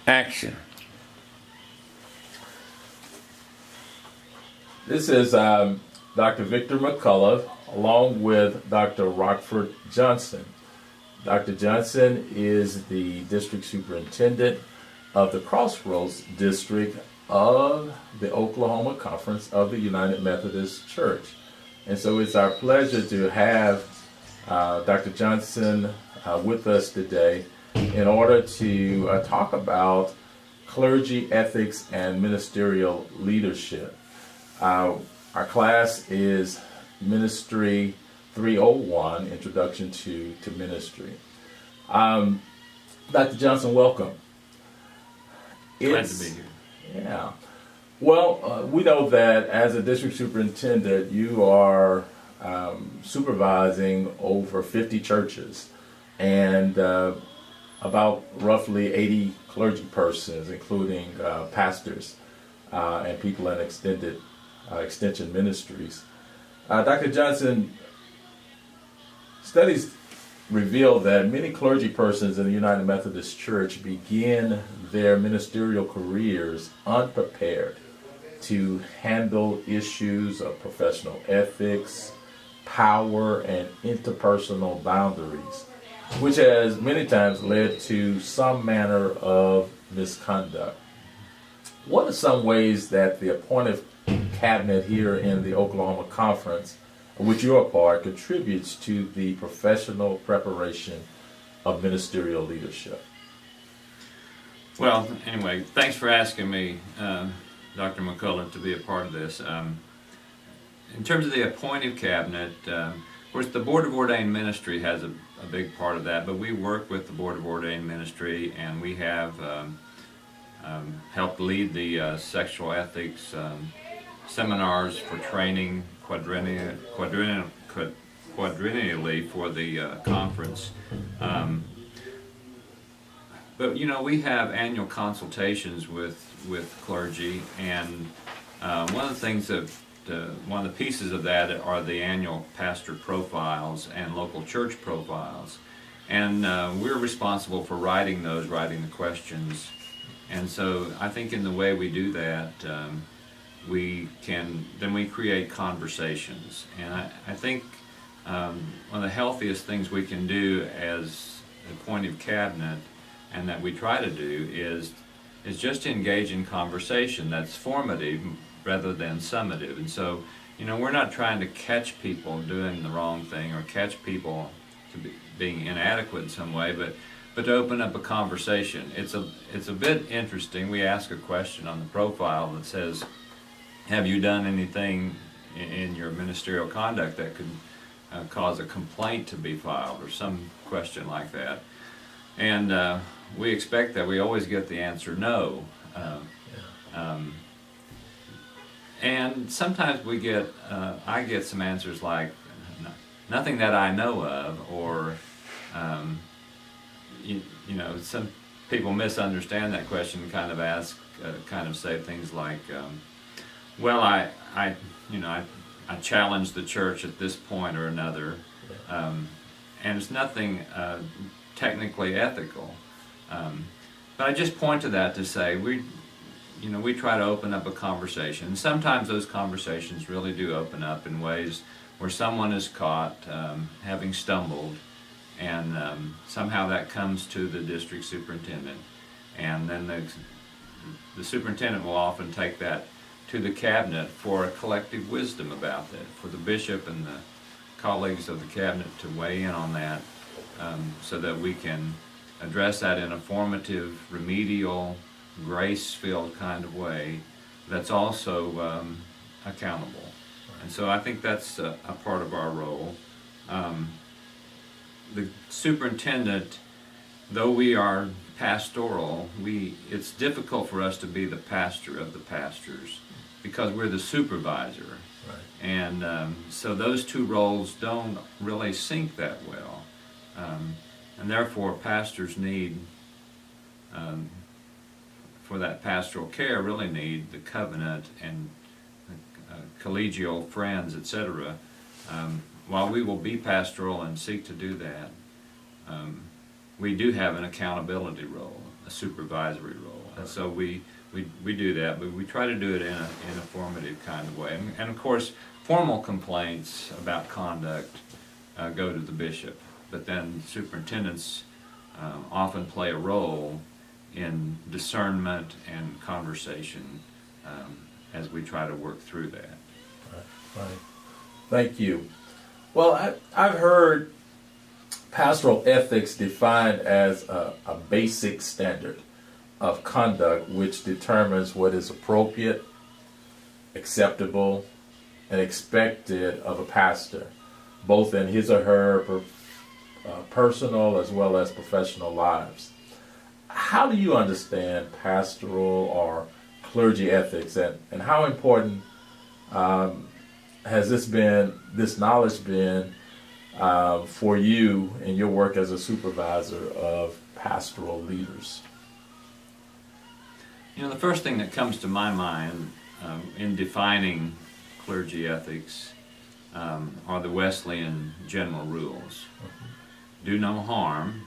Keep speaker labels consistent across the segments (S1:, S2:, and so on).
S1: Action.
S2: This is Dr. Victor McCullough along with Dr. Rockford Johnson. Dr. Johnson is the district superintendent of the Crossroads district of the Oklahoma Conference of the United Methodist Church. And so it's our pleasure to have Dr. Johnson with us today in order to talk about clergy ethics and ministerial leadership. Our class is Ministry 301, Introduction to Ministry. Dr. Johnson, welcome.
S1: Glad to be here.
S2: Yeah. Well, we know that as a district superintendent, you are supervising over 50 churches and about roughly 80 clergy persons, including pastors and people in extension ministries. Dr. Johnson, studies reveal that many clergy persons in the United Methodist Church begin their ministerial careers unprepared to handle issues of professional ethics, power, and interpersonal boundaries, which has many times led to some manner of misconduct. What are some ways that the appointed cabinet here in the Oklahoma Conference, of which you're a part, contributes to the professional preparation of ministerial leadership?
S1: Well, anyway, thanks for asking me, Dr. McCullough, to be a part of this. In terms of the appointed cabinet, of course, the Board of Ordained Ministry has a big part of that, but we work with the Board of Ordained Ministry, and we have helped lead the sexual ethics seminars for training quadrennially for the conference. But you know, we have annual consultations with clergy, and one of the things that one of the pieces of that are the annual pastor profiles and local church profiles, and we're responsible for writing the questions. And so I think in the way we do that, we create conversations. And I think one of the healthiest things we can do as appointed cabinet, and that we try to do, is just to engage in conversation that's formative rather than summative. And so, you know, we're not trying to catch people doing the wrong thing or catch people to being inadequate in some way, but to open up a conversation. It's a bit interesting. We ask a question on the profile that says, have you done anything in your ministerial conduct that could cause a complaint to be filed, or some question like that? And we expect that. We always get the answer no. And sometimes I get some answers like, nothing that I know of, or you know, some people misunderstand that question and kind of say things like, well, I challenge the church at this point or another, and it's nothing technically ethical. But I just point to that to say we try to open up a conversation. And sometimes those conversations really do open up in ways where someone is caught having stumbled, and somehow that comes to the district superintendent, and then the superintendent will often take that to the cabinet for a collective wisdom about that, for the bishop and the colleagues of the cabinet to weigh in on that, so that we can address that in a formative, remedial, grace-filled kind of way that's also accountable. And so I think that's a part of our role. The superintendent, though we are pastoral, it's difficult for us to be the pastor of the pastors because we're the supervisor.
S2: Right.
S1: And so those two roles don't really sync that well. And therefore pastors need, for that pastoral care, really need the covenant and collegial friends, etc. While we will be pastoral and seek to do that, we do have an accountability role, a supervisory role. And so we do that, but we try to do it in a formative kind of way. And of course, formal complaints about conduct go to the bishop, but then superintendents often play a role in discernment and conversation as we try to work through that.
S2: Right. Thank you. Well, I've heard pastoral ethics defined as a basic standard of conduct which determines what is appropriate, acceptable, and expected of a pastor, both in his or her personal as well as professional lives. How do you understand pastoral or clergy ethics, and how important has this knowledge been for you in your work as a supervisor of pastoral leaders?
S1: You know, the first thing that comes to my mind in defining clergy ethics are the Wesleyan general rules. Do no harm,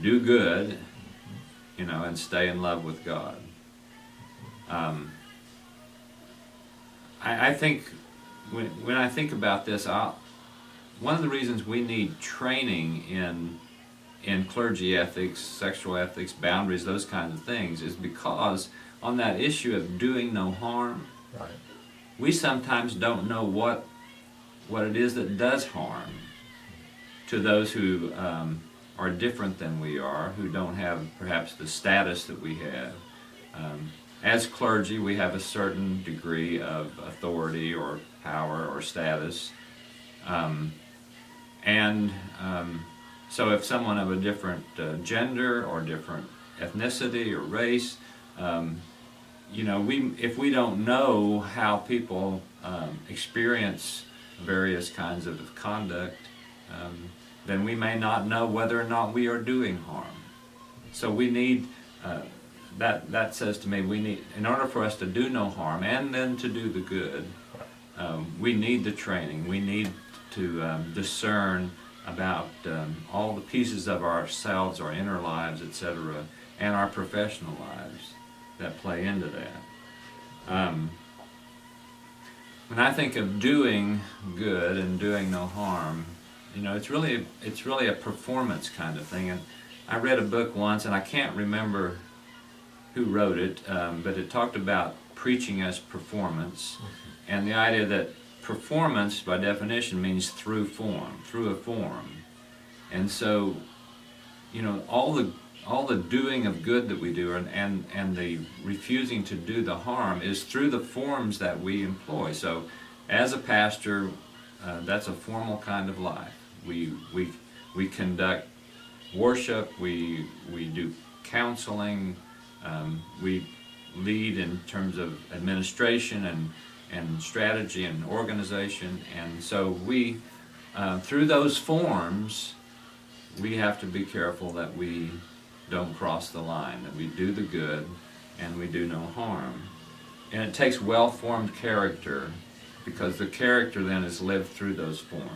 S1: do good, and stay in love with God. I think when I think about this, one of the reasons we need training in clergy ethics, sexual ethics, boundaries, those kinds of things, is because on that issue of doing no harm,
S2: Right.
S1: we sometimes don't know what it is that does harm to those who are different than we are, who don't have perhaps the status that we have. As clergy, we have a certain degree of authority or power or status. So if someone of a different gender or different ethnicity or race, if we don't know how people experience various kinds of conduct, then we may not know whether or not we are doing harm. So we need, that says to me, we need, in order for us to do no harm and then to do the good, we need the training. We need to discern about all the pieces of ourselves, our inner lives, etc., and our professional lives that play into that. When I think of doing good and doing no harm, it's really a performance kind of thing. And I read a book once, and I can't remember who wrote it, but it talked about preaching as performance, and the idea that performance, by definition, means through a form. And so, all the doing of good that we do and the refusing to do the harm is through the forms that we employ. So, as a pastor, that's a formal kind of life. We conduct worship, we do counseling, we lead in terms of administration and strategy and organization, and so we, through those forms, we have to be careful that we don't cross the line, that we do the good and we do no harm. And it takes well-formed character, because the character then is lived through those forms.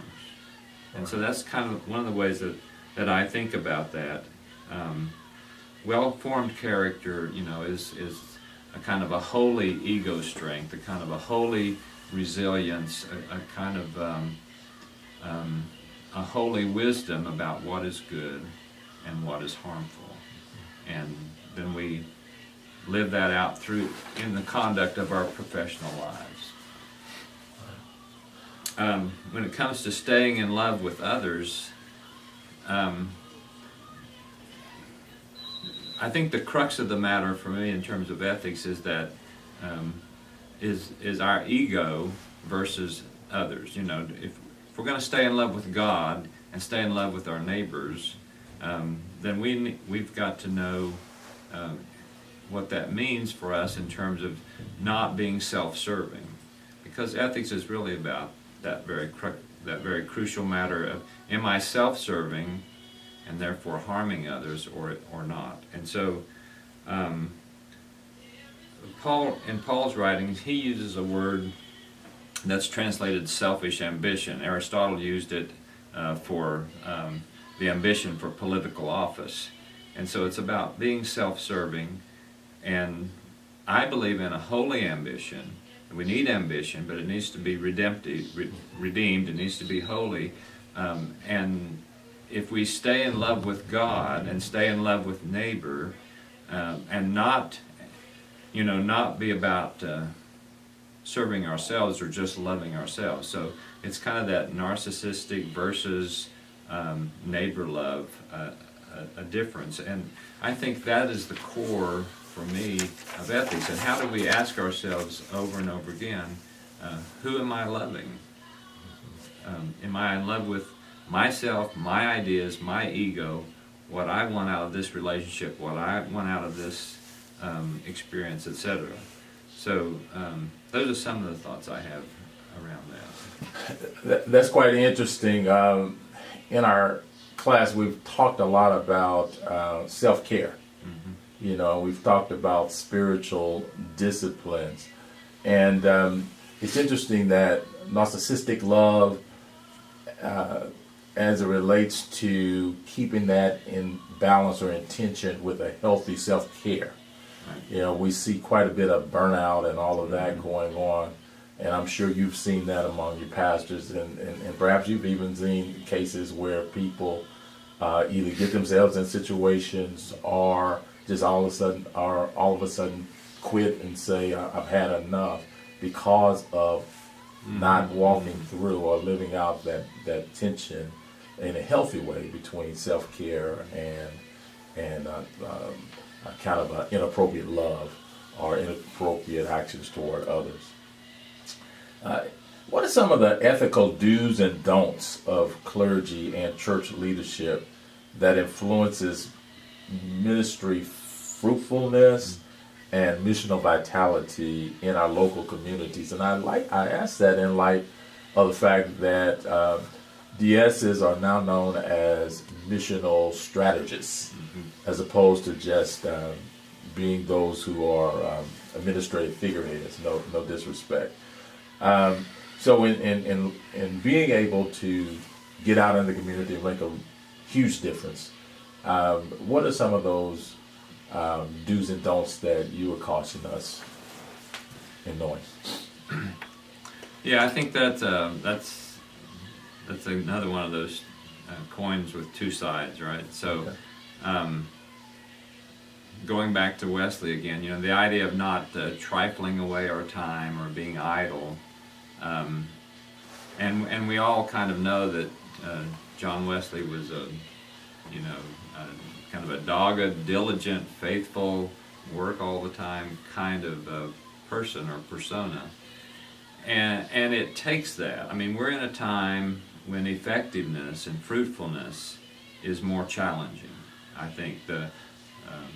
S1: And so that's kind of one of the ways that I think about that. Well-formed character, is a kind of a holy ego strength, a kind of a holy resilience, a kind of a holy wisdom about what is good and what is harmful. And then we live that out in the conduct of our professional lives. When it comes to staying in love with others, I think the crux of the matter for me in terms of ethics is that is our ego versus others. If we're going to stay in love with God and stay in love with our neighbors, then we've got to know what that means for us in terms of not being self-serving, because ethics is really about that very crucial matter of, am I self-serving and therefore harming others or not? And so in Paul's writings, he uses a word that's translated selfish ambition. Aristotle used it for the ambition for political office. And so it's about being self-serving, and I believe in a holy ambition. We need ambition, but it needs to be redeemed. It needs to be holy. And if we stay in love with God and stay in love with neighbor, and not be about serving ourselves or just loving ourselves. So it's kind of that narcissistic versus neighbor love, a difference. And I think that is the core for me of ethics. And how do we ask ourselves over and over again, who am I loving? Am I in love with myself, my ideas, my ego, what I want out of this relationship, what I want out of this experience, etc. So those are some of the thoughts I have around that.
S2: That's quite interesting. In our class, we've talked a lot about self-care. We've talked about spiritual disciplines. And it's interesting that narcissistic love, as it relates to keeping that in balance or in tension with a healthy self-care. We see quite a bit of burnout and all of that going on. And I'm sure you've seen that among your pastors, and perhaps you've even seen cases where people either get themselves in situations or just all of a sudden quit and say, I've had enough, because of not walking through or living out that tension in a healthy way between self-care and kind of inappropriate love or inappropriate actions toward others. What are some of the ethical do's and don'ts of clergy and church leadership that influences ministry fruitfulness and missional vitality in our local communities? And I ask that in light of the fact that DSs are now known as missional strategists, as opposed to just being those who are administrative figureheads. No disrespect. So in being able to get out in the community and make a huge difference, what are some of those do's and don'ts that you would caution us in knowing?
S1: Yeah, I think that's another one of those coins with two sides, right? So, going back to Wesley again, the idea of not trifling away our time or being idle, and we all kind of know that John Wesley was kind of a dogged, diligent, faithful, work all the time kind of person or persona. And it takes that. I mean, we're in a time when effectiveness and fruitfulness is more challenging. I think the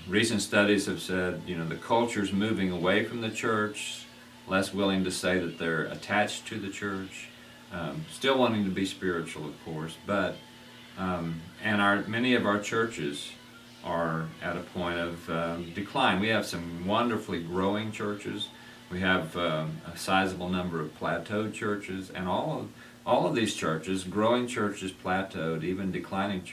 S1: recent studies have said, the culture's moving away from the church, less willing to say that they're attached to the church, still wanting to be spiritual, of course, but and many of our churches are at a point of decline. We have some wonderfully growing churches. We have a sizable number of plateaued churches, and all of these churches, growing churches, plateaued, even declining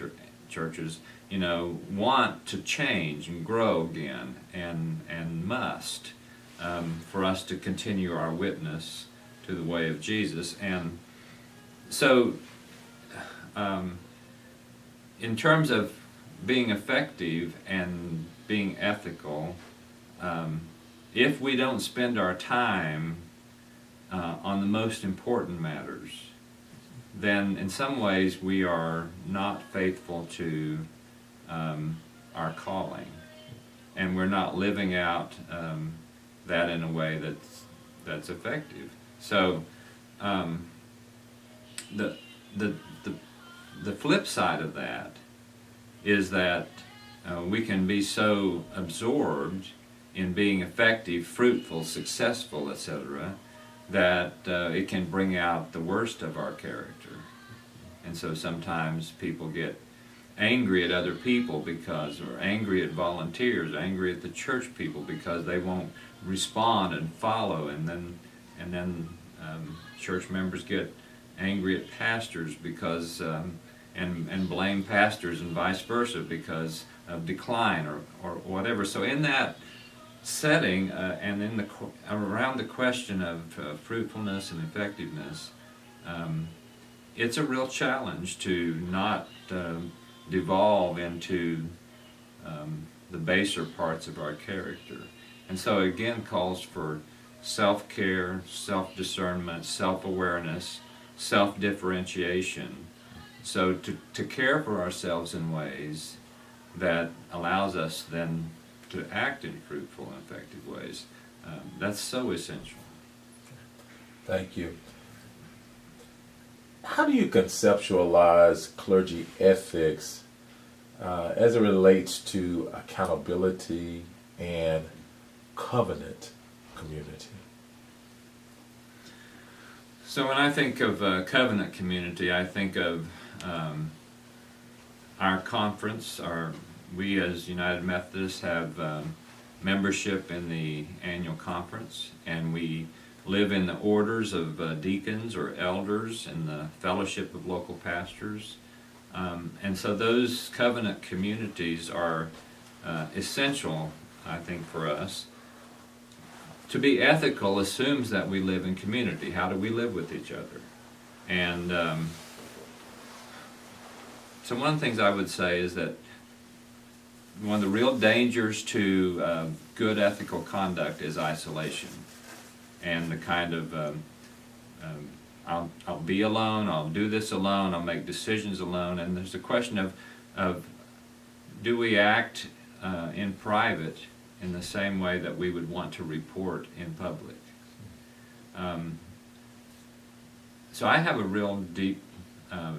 S1: churches, want to change and grow again, and must, for us to continue our witness to the way of Jesus. And so, in terms of being effective and being ethical, if we don't spend our time on the most important matters, then in some ways we are not faithful to our calling, and we're not living out that in a way that's effective. So the flip side of that is that we can be so absorbed in being effective, fruitful, successful, etc., that it can bring out the worst of our character. And so sometimes people get angry at other people or angry at volunteers, angry at the church people because they won't respond and follow, and then church members get angry at pastors because and blame pastors and vice versa because of decline or whatever. So in that setting and in the around the question of fruitfulness and effectiveness, it's a real challenge to not devolve into the baser parts of our character. And so again calls for self-care, self-discernment, self-awareness, self-differentiation. So to care for ourselves in ways that allows us then to act in fruitful and effective ways. That's so essential.
S2: Thank you. How do you conceptualize clergy ethics as it relates to accountability and covenant community?
S1: So when I think of covenant community, I think of our conference. We as United Methodists have membership in the annual conference, and we live in the orders of deacons or elders in the fellowship of local pastors. And so those covenant communities are essential, I think, for us. To be ethical assumes that we live in community. How do we live with each other? And so one of the things I would say is that one of the real dangers to good ethical conduct is isolation. And the kind of, I'll be alone, I'll do this alone, I'll make decisions alone. And there's a question of do we act in private in the same way that we would want to report in public? So I have a real deep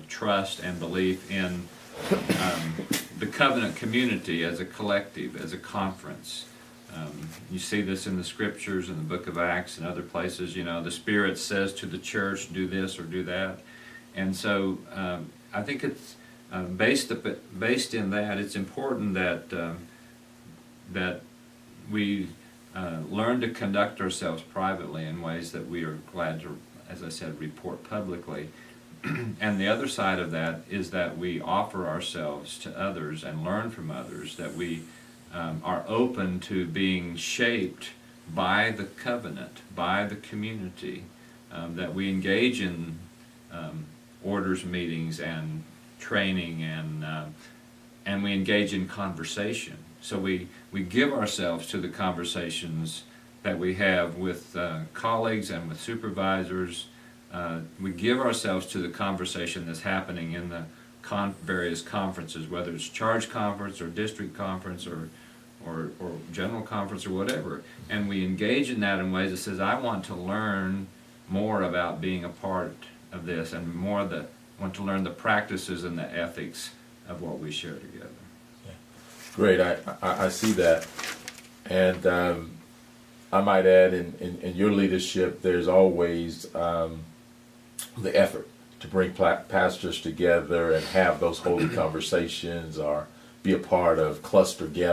S1: trust and belief in the covenant community as a collective, as a conference. You see this in the scriptures, in the book of Acts and other places. You know, the Spirit says to the church, do this or do that. And so I think it's based in that, it's important that we learn to conduct ourselves privately in ways that we are glad to, as I said, report publicly. And the other side of that is that we offer ourselves to others and learn from others, that we are open to being shaped by the covenant, by the community, that we engage in orders meetings and training and we engage in conversation. So we give ourselves to the conversations that we have with colleagues and with supervisors. We give ourselves to the conversation that's happening in the various conferences, whether it's charge conference or district conference or general conference or whatever. And we engage in that in ways that says, I want to learn more about being a part of this and want to learn the practices and the ethics of what we share together.
S2: Great, I see that. And I might add, in your leadership, there's always the effort to bring pastors together and have those holy conversations or be a part of cluster gatherings.